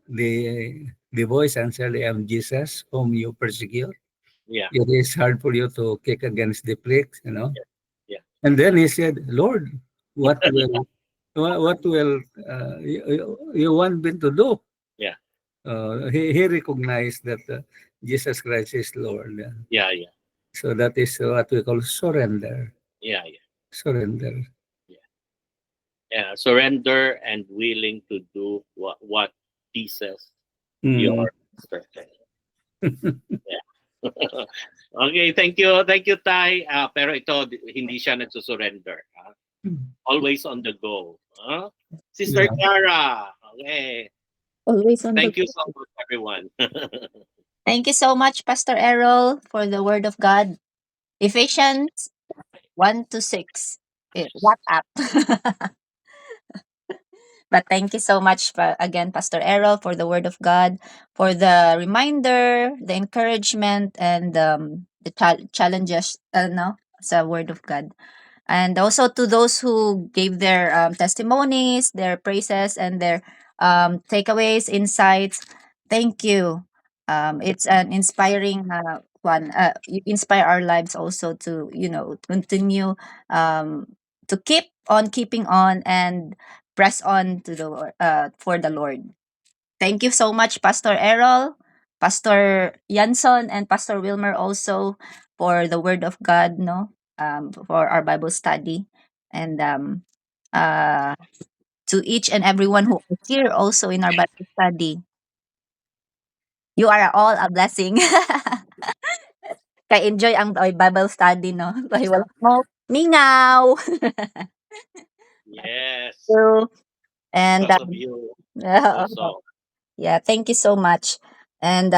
the voice answered, I am Jesus, whom you persecute. Yeah. It is hard for you to kick against the pricks, Yeah. And then he said, Lord, what will you want me to do? Yeah. He recognized that Jesus Christ is Lord. Yeah. Yeah. So that is what we call surrender. Yeah. Yeah. Surrender. Yeah. Surrender and willing to do what Jesus, Mm. your master. Yeah. Okay, thank you. Thank you, Tay. Pero ito, hindi siya nagsusurrender. Always on the go. Sister Yeah. Kiara. Okay. Always on the Thank you so much, everyone. Thank you so much, Pastor Errol, for the word of God. Ephesians 1 to 6. Wrap up. But thank you so much again, Pastor Errol, for the word of God, for the reminder, the encouragement, and the challenges. No, it's a word of God. And also to those who gave their testimonies, their praises, and their takeaways, insights. Thank you. It's an inspiring one. You inspire our lives also to, continue to keep on keeping on and press on to the for the Lord. Thank you so much, Pastor Errol, Pastor Yanson, and Pastor Wilmer also for the Word of God, no, for our Bible study, and uh, to each and everyone who is here also in our Bible study. You are all a blessing. Kaya enjoy ang Bible study, no? Kaya wala mo, mingaw! Yes. So, and Because of you also. yeah, thank you so much. And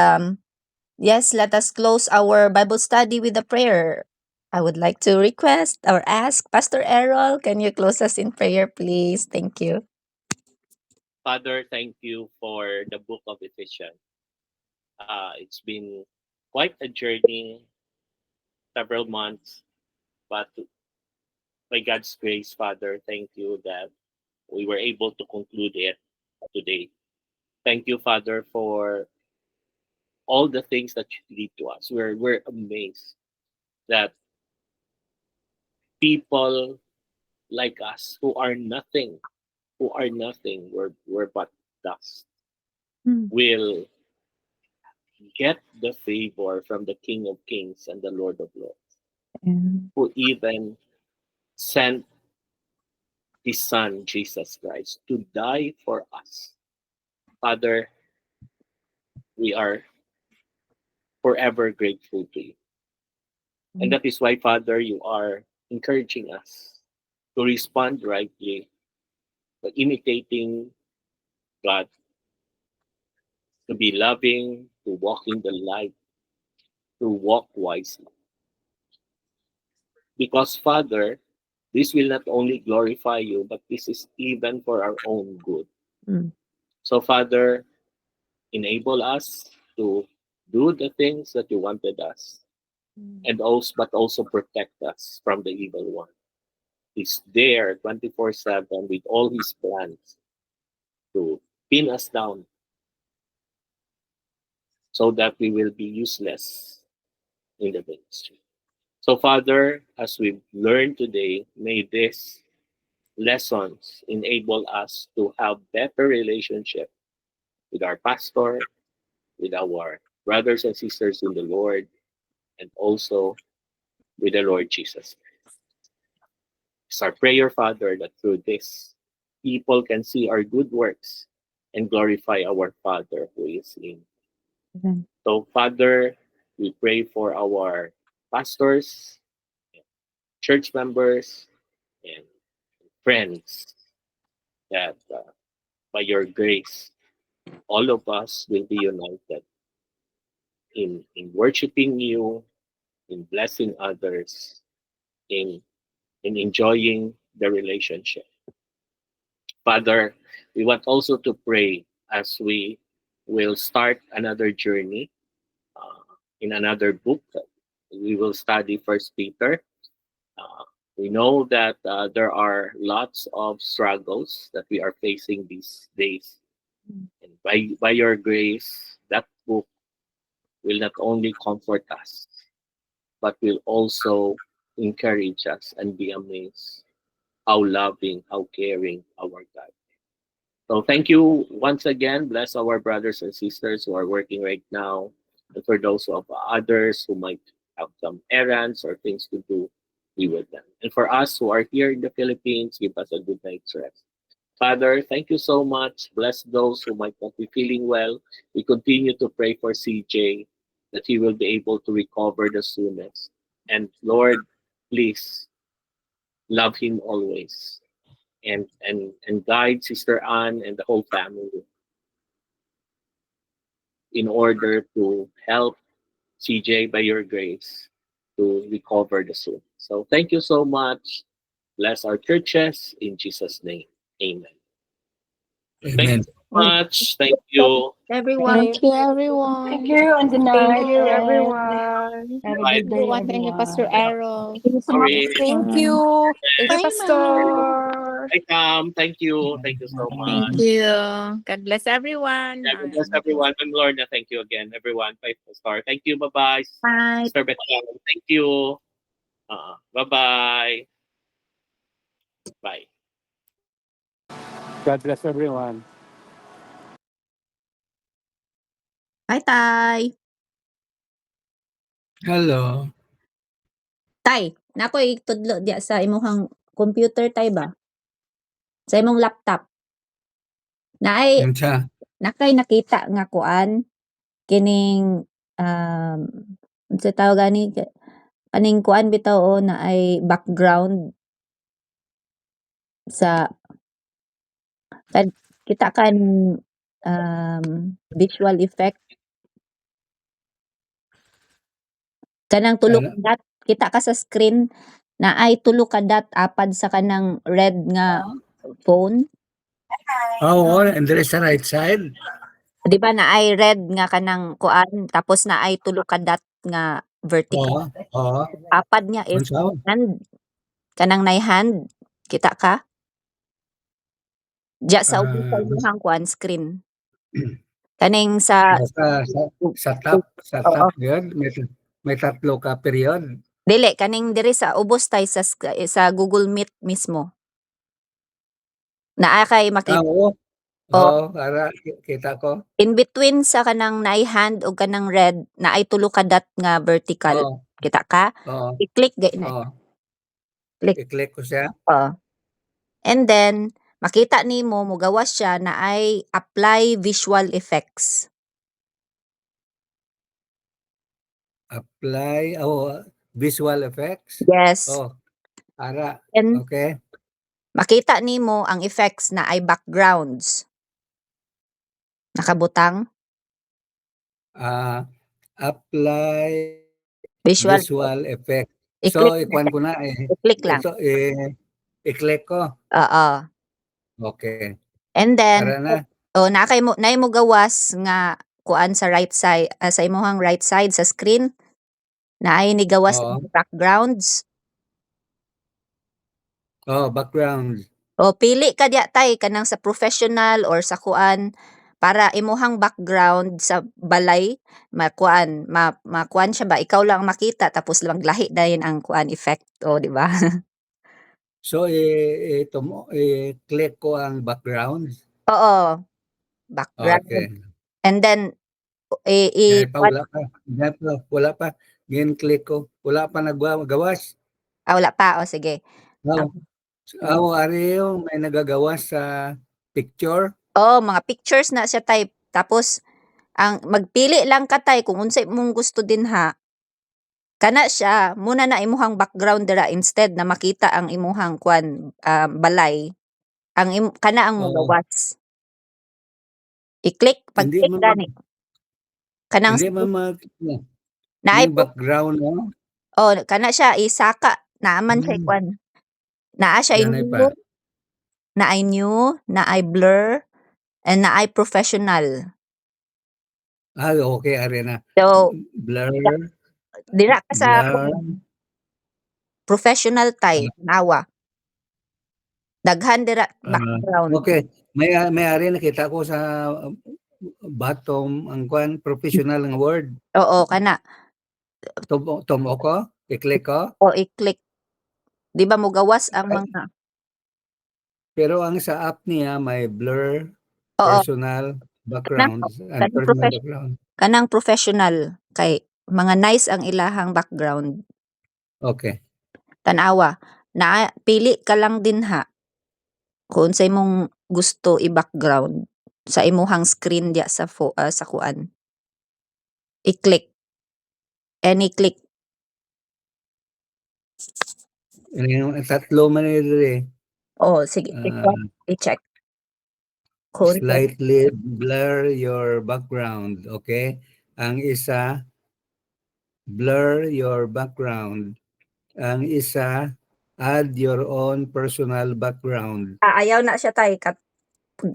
yes, let us close our Bible study with a prayer. I would like to request or ask Pastor Errol, can you close us in prayer, please? Thank you. Father, thank you for the book of Ephesians. It's been quite a journey, several months, but by God's grace, Father, thank you that we were able to conclude it today. Thank you, Father, for all the things that you did to us. We're amazed that people like us we're but dust, Mm. will get the favor from the King of Kings and the Lord of Lords, who even sent his Son, Jesus Christ, to die for us. Father, we are forever grateful to you. And that is why, Father, you are encouraging us to respond rightly by imitating God, to be loving, to walk in the light, to walk wisely. Because, Father, this will not only glorify you, but this is even for our own good. Mm. So, Father, enable us to do the things that you wanted us, and also protect us from the evil one. He's there 24/7 with all his plans to pin us down so that we will be useless in the ministry. So, Father, as we've learned today, may these lessons enable us to have better relationship with our pastor, with our brothers and sisters in the Lord, and also with the Lord Jesus. It's our prayer, Father, that through this, people can see our good works and glorify our Father who is in. Amen. So, Father, we pray for our pastors, church members, and friends that by your grace, all of us will be united in worshiping you, in blessing others, in enjoying the relationship. Father, we want also to pray as we will start another journey in another book. We will study First Peter. We know that there are lots of struggles that we are facing these days, and by your grace, that book will not only comfort us, but will also encourage us and be amazed how loving, how caring our God. So thank you once again. Bless our brothers and sisters who are working right now. And for those of others who might have some errands or things to do, be with them. And for us who are here in the Philippines, give us a good night's rest. Father, thank you so much. Bless those who might not be feeling well. We continue to pray for CJ that he will be able to recover the soonest. And Lord, please love him always and guide Sister Anne and the whole family in order to help CJ by your grace to recover the soon. So thank you so much. Bless our churches in Jesus' name. Amen. Thank Amen. you so much. Thank you. Everyone. Thank you, everyone. Thank you and good night. Thank you, everyone. Have a Bye. good day, Thank you, Pastor everyone. Errol. Sorry. Thank you. Thank you, Bye, Pastor. Pastor. Hi, Tom. Thank you. Thank you so Thank much. you. God bless everyone. Yeah, God bless everyone. I'm Lorna. Thank you again, everyone. Bye, Star. Thank you. Bye-bye. Bye. Sir Betchel. Thank you. Bye-bye. Bye. God bless everyone. Bye, Tay. Hello. Tay, nakoy tudlo diya sa imong computer, tay ba? Sa imong laptop. Naay, Yun siya. nakay nakita nga kuan, kining, unsa tawag ani, kaning kuan bitaw o na ay background sa kita kan visual effect kanang tulo Ano? ka dot kita ka sa screen na ay tulo ka dot apad sa kanang red nga phone. Oh, and there is a right side. Di ba na ay red nga kanang kuan tapos na ay tulo ka dot nga vertical. Oo. Apad niya is Unsa? hand. Kanang nay hand. Kita ka? Diya sa ubos sa Ah, imong kuan screen. Kaning sa sa top oo. yun. May tatlo ka period. Dili kaning diri sa ubos tay sa Google Meet mismo. Naa kay makita. Oo. O Oo, para kita ko. in between sa kanang naay hand o kanang red na ay tulo ka dot nga vertical. Oo. Kita ka? Oo. I-click gay na. Oo. Click. I-click ko siya. And then makita nimo mogawas siya na ay apply visual effects. Apply. Visual effects. Yes. Ara. And Okay. makita nimo ang effects na ay backgrounds. Nakabutang Apply visual visual effect. i-click So, ikuan ko na i-click lang. Ito, i-click ko. Oo. Okay. And then Ara na. naay mo gawas nga kuan sa right side sa imong right side sa screen na ay ni gawas Oo. ang backgrounds. Background. Pili ka diya tay kanang sa professional or sa kuan para imuhang background sa balay makuan siya ba ikaw lang makita tapos maglahi dayon ang kuan effect di ba? So, i-click ko ang background. Oo. Background. Okay. And then Dahil pa wala pa. Click ko. Wala pa naggawas. wala pa sige. Ari yung may nagagawas sa picture. Mga pictures na siya type. Tapos, ang magpili lang ka tay kung unsay mong gusto din ha. Kana siya, muna na imuhang background dira instead na makita ang imuhang balay. Kana ang mugawas. I-click, pag-click gani. Kanang Hindi na yung background mo. kana siya isaka naaman siya naa siya Ganay pa. na ay new, na ay blur, and na ay professional. Okay, ari na. So, Blur. dira ka sa Blur. professional nawa. Daghan dira background. Okay. May ari nakita ko sa bottom ang professional nga word. Oo, kana. Tumo ko? I-click ko? I-click. Di ba mugawas ang mga Pero ang sa app niya may blur, Oo. personal background, and personal background. Kanang professional kay mga nice ang ilahang background. Okay. Tanawa. Pili ka lang din ha. Kung sa imong gusto i-background sa imuhang screen diya sa kuan. I-click. Any click. Tatlo man ito Sige. I-check. Slightly blur your background. Okay? Ang isa, blur your background. Ang isa, add your own personal background. Ayaw na siya tay. So,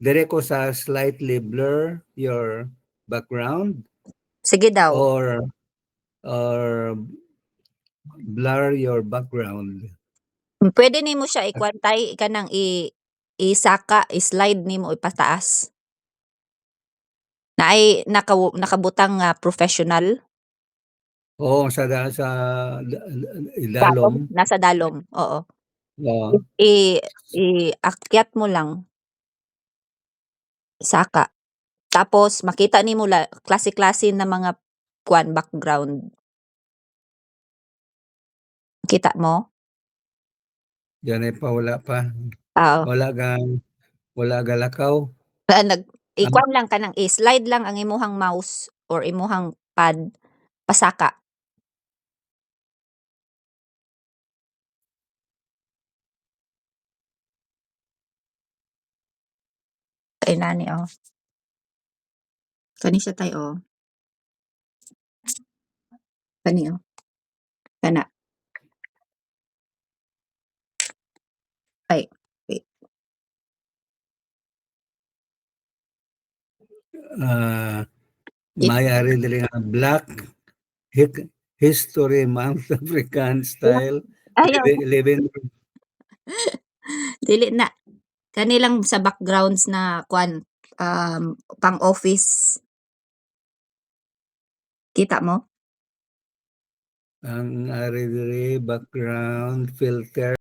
dire ko sa slightly blur your background. Sige daw. Or blur your background. Pwede nimo siya ikwantay kanang isaka, slide nimo ipataas. Naay nakabutang nga professional. Oo, sa Idalom. Nasa dalom, oo. Oo. Iakyat mo lang. Saka. Tapos makita nimo klase-klase na mga background. Kita mo? Diyan pa wala pa. Oo. Wala galakaw. Ikwan lang kanang slide lang ang imuhang mouse or imuhang pad pasaka. Ay nani oh. Kani siya tayo oh. Kani oh. Kana. Ay, wait. Mayari dili nga Black History Month African Style Ayaw. living Dili na. Kani lang sa backgrounds na pang office. Kita mo? ang ari diri background filter